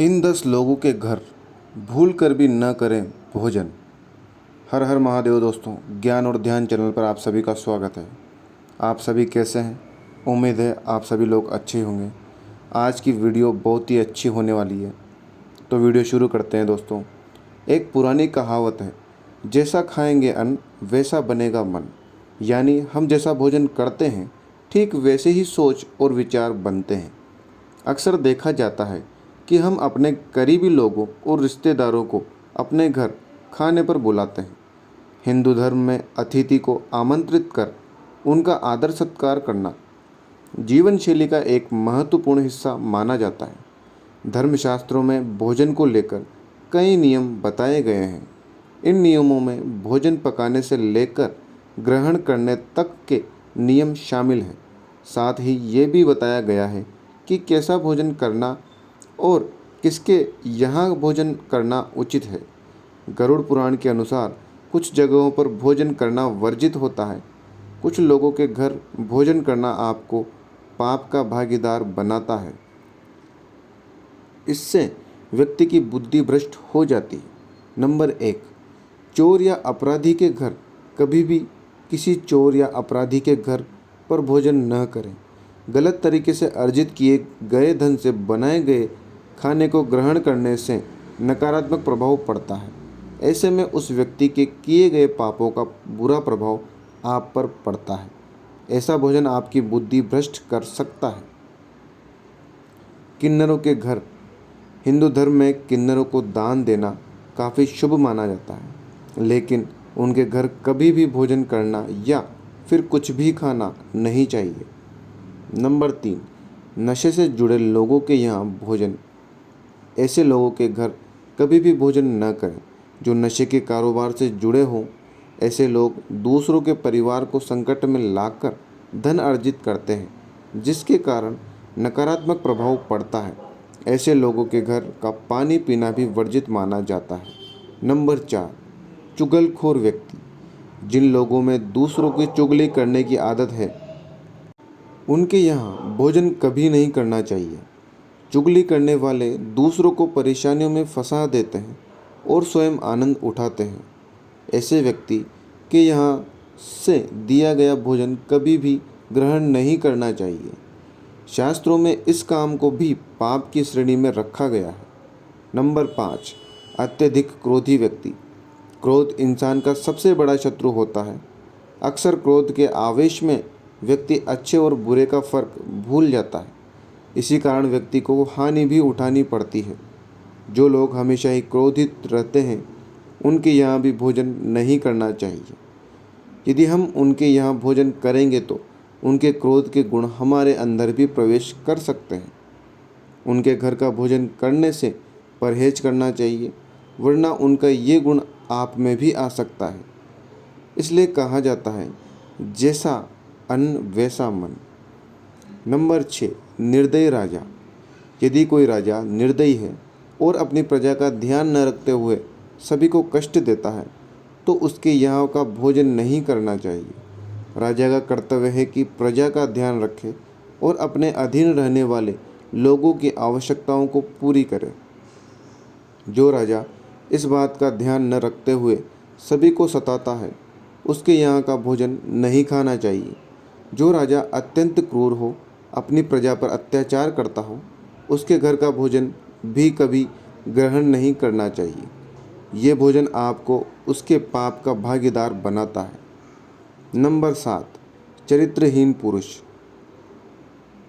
इन 10 लोगों के घर भूल कर भी न करें भोजन। हर हर महादेव दोस्तों, ज्ञान और ध्यान चैनल पर आप सभी का स्वागत है। आप सभी कैसे हैं? उम्मीद है आप सभी लोग अच्छे होंगे। आज की वीडियो बहुत ही अच्छी होने वाली है, तो वीडियो शुरू करते हैं दोस्तों। एक पुरानी कहावत है, जैसा खाएंगे अन्न वैसा बनेगा मन। यानी हम जैसा भोजन करते हैं ठीक वैसे ही सोच और विचार बनते हैं। अक्सर देखा जाता है कि हम अपने करीबी लोगों और रिश्तेदारों को अपने घर खाने पर बुलाते हैं। हिंदू धर्म में अतिथि को आमंत्रित कर उनका आदर सत्कार करना जीवन शैली का एक महत्वपूर्ण हिस्सा माना जाता है। धर्मशास्त्रों में भोजन को लेकर कई नियम बताए गए हैं। इन नियमों में भोजन पकाने से लेकर ग्रहण करने तक के नियम शामिल हैं। साथ ही ये भी बताया गया है कि कैसा भोजन करना और किसके यहाँ भोजन करना उचित है। गरुड़ पुराण के अनुसार कुछ जगहों पर भोजन करना वर्जित होता है। कुछ लोगों के घर भोजन करना आपको पाप का भागीदार बनाता है। इससे व्यक्ति की बुद्धि भ्रष्ट हो जाती है। नंबर 1, चोर या अपराधी के घर कभी भी किसी चोर या अपराधी के घर पर भोजन न करें। गलत तरीके से अर्जित किए गए धन से बनाए गए खाने को ग्रहण करने से नकारात्मक प्रभाव पड़ता है। ऐसे में उस व्यक्ति के किए गए पापों का बुरा प्रभाव आप पर पड़ता है। ऐसा भोजन आपकी बुद्धि भ्रष्ट कर सकता है। किन्नरों के घर। हिंदू धर्म में किन्नरों को दान देना काफ़ी शुभ माना जाता है, लेकिन उनके घर कभी भी भोजन करना या फिर कुछ भी खाना नहीं चाहिए। नंबर 3, नशे से जुड़े लोगों के यहाँ भोजन। ऐसे लोगों के घर कभी भी भोजन न करें जो नशे के कारोबार से जुड़े हों। ऐसे लोग दूसरों के परिवार को संकट में लाकर धन अर्जित करते हैं, जिसके कारण नकारात्मक प्रभाव पड़ता है। ऐसे लोगों के घर का पानी पीना भी वर्जित माना जाता है। नंबर 4, चुगलखोर व्यक्ति। जिन लोगों में दूसरों की चुगली करने की आदत है, उनके यहाँ भोजन कभी नहीं करना चाहिए। चुगली करने वाले दूसरों को परेशानियों में फंसा देते हैं और स्वयं आनंद उठाते हैं। ऐसे व्यक्ति के यहाँ से दिया गया भोजन कभी भी ग्रहण नहीं करना चाहिए। शास्त्रों में इस काम को भी पाप की श्रेणी में रखा गया है। नंबर 5, अत्यधिक क्रोधी व्यक्ति। क्रोध इंसान का सबसे बड़ा शत्रु होता है। अक्सर क्रोध के आवेश में व्यक्ति अच्छे और बुरे का फर्क भूल जाता है। इसी कारण व्यक्ति को हानि भी उठानी पड़ती है। जो लोग हमेशा ही क्रोधित रहते हैं, उनके यहाँ भी भोजन नहीं करना चाहिए। यदि हम उनके यहाँ भोजन करेंगे तो उनके क्रोध के गुण हमारे अंदर भी प्रवेश कर सकते हैं। उनके घर का भोजन करने से परहेज करना चाहिए, वरना उनका ये गुण आप में भी आ सकता है। इसलिए कहा जाता है, जैसा अन्न वैसा मन। नंबर 6, निर्दयी राजा। यदि कोई राजा निर्दयी है और अपनी प्रजा का ध्यान न रखते हुए सभी को कष्ट देता है, तो उसके यहाँ का भोजन नहीं करना चाहिए। राजा का कर्तव्य है कि प्रजा का ध्यान रखे और अपने अधीन रहने वाले लोगों की आवश्यकताओं को पूरी करे। जो राजा इस बात का ध्यान न रखते हुए सभी को सताता है, उसके यहाँ का भोजन नहीं खाना चाहिए। जो राजा अत्यंत क्रूर हो, अपनी प्रजा पर अत्याचार करता हो, उसके घर का भोजन भी कभी ग्रहण नहीं करना चाहिए। ये भोजन आपको उसके पाप का भागीदार बनाता है। नंबर 7, चरित्रहीन पुरुष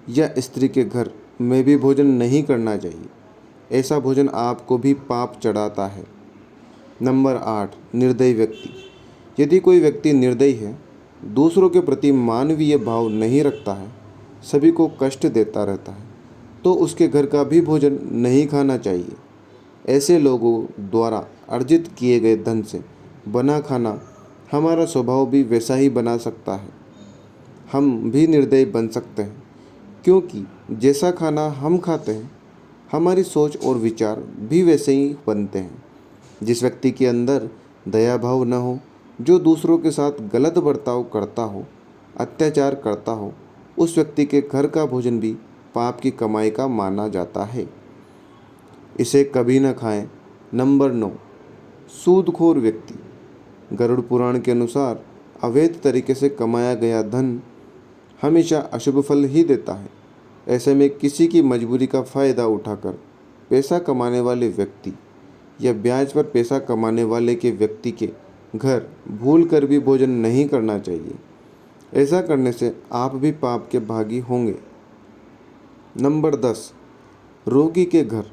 या स्त्री के घर में भी भोजन नहीं करना चाहिए। ऐसा भोजन आपको भी पाप चढ़ाता है। नंबर 8, निर्दयी व्यक्ति। यदि कोई व्यक्ति निर्दयी है, दूसरों के प्रति मानवीय भाव नहीं रखता है, सभी को कष्ट देता रहता है, तो उसके घर का भी भोजन नहीं खाना चाहिए। ऐसे लोगों द्वारा अर्जित किए गए धन से बना खाना हमारा स्वभाव भी वैसा ही बना सकता है। हम भी निर्दयी बन सकते हैं, क्योंकि जैसा खाना हम खाते हैं, हमारी सोच और विचार भी वैसे ही बनते हैं। जिस व्यक्ति के अंदर दया भाव न हो, जो दूसरों के साथ गलत बर्ताव करता हो, अत्याचार करता हो, उस व्यक्ति के घर का भोजन भी पाप की कमाई का माना जाता है। इसे कभी न खाएं। नंबर 9, सूदखोर व्यक्ति। गरुड़ पुराण के अनुसार अवैध तरीके से कमाया गया धन हमेशा अशुभ फल ही देता है। ऐसे में किसी की मजबूरी का फ़ायदा उठाकर पैसा कमाने वाले व्यक्ति या ब्याज पर पैसा कमाने वाले के व्यक्ति के घर भूल कर भी भोजन नहीं करना चाहिए। ऐसा करने से आप भी पाप के भागी होंगे। नंबर 10, रोगी के घर।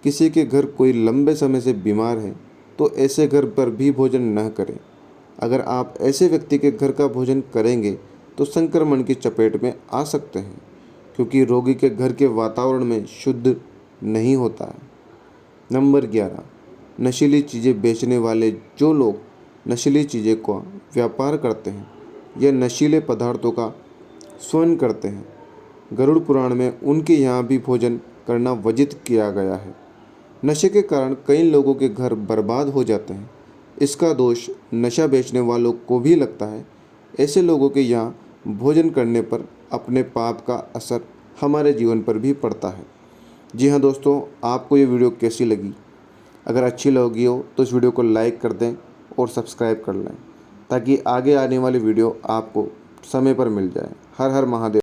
किसी के घर कोई लंबे समय से बीमार है तो ऐसे घर पर भी भोजन न करें। अगर आप ऐसे व्यक्ति के घर का भोजन करेंगे तो संक्रमण की चपेट में आ सकते हैं, क्योंकि रोगी के घर के वातावरण में शुद्ध नहीं होता है। नंबर 11, नशीली चीज़ें बेचने वाले। जो लोग नशीली चीज़ें का व्यापार करते हैं या नशीले पदार्थों का सेवन करते हैं, गरुड़ पुराण में उनके यहाँ भी भोजन करना वर्जित किया गया है। नशे के कारण कई लोगों के घर बर्बाद हो जाते हैं। इसका दोष नशा बेचने वालों को भी लगता है। ऐसे लोगों के यहाँ भोजन करने पर अपने पाप का असर हमारे जीवन पर भी पड़ता है। जी हाँ दोस्तों, आपको ये वीडियो कैसी लगी? अगर अच्छी लगी हो तो इस वीडियो को लाइक कर दें और सब्सक्राइब कर लें, ताकि आगे आने वाली वीडियो आपको समय पर मिल जाए। हर हर महादेव।